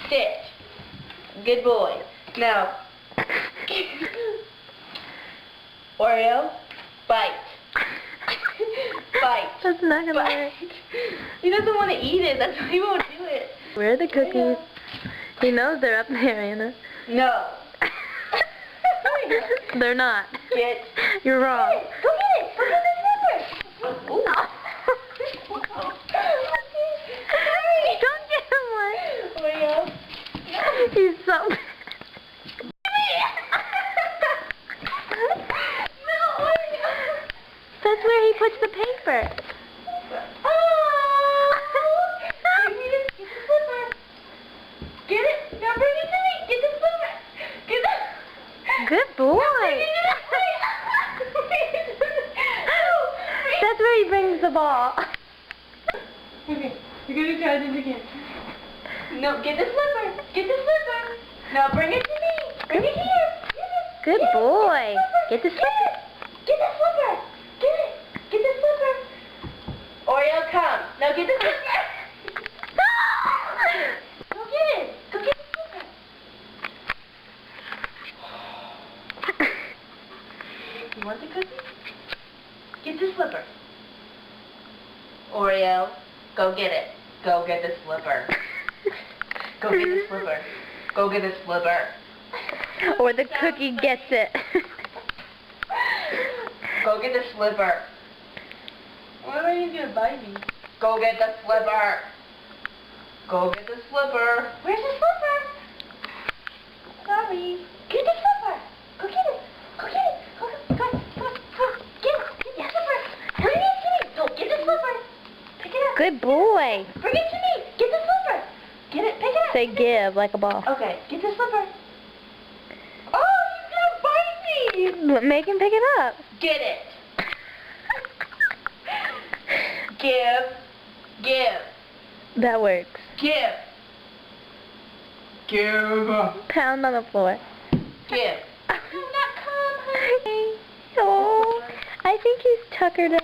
Sit. Good boy. Now, Oreo, bite. Bite. That's not gonna work. He doesn't want to eat it. That's why he won't do it. Where are the cookies? He knows they're up there, Anna. No. They're not. Get. You're wrong. Go get it. Go get the slipper. Ooh. Don't get him one. Oreo. He's so... That's where he puts the paper. Get it. Now bring it to me. Get the slipper. Get the... Good boy. That's where he brings the ball. Okay, you're gonna try this again. No, get the slipper. Get the slipper. Now bring it to me. Bring it here. Good boy. Get the slipper. Get the slipper. Get it. Get the slipper. Oreo, come. Now get the slipper. Go get it. Go get the slipper. You want the cookie? Get the slipper. Oreo, go get it. Go get the slipper. Go get the slipper. Go get the slipper. Or the cookie gets it. Go get the slipper. Why are you gonna bite me? Go get the slipper. Go get the slipper. Where's the slipper? Sorry. Get the slipper. Go get it. Go get it. Go. Get it. Get the slipper. Bring it to me. Go get the slipper. Pick it up. Good boy. Bring it to me. Get the slipper. Get it. Pick it up. Say give like a ball. Okay. Get the slipper. Oh, he's gonna bite me. Make him pick it up. Get it. Give. That works. Give. Pound on the floor. Give. Oh, I think he's tuckered up.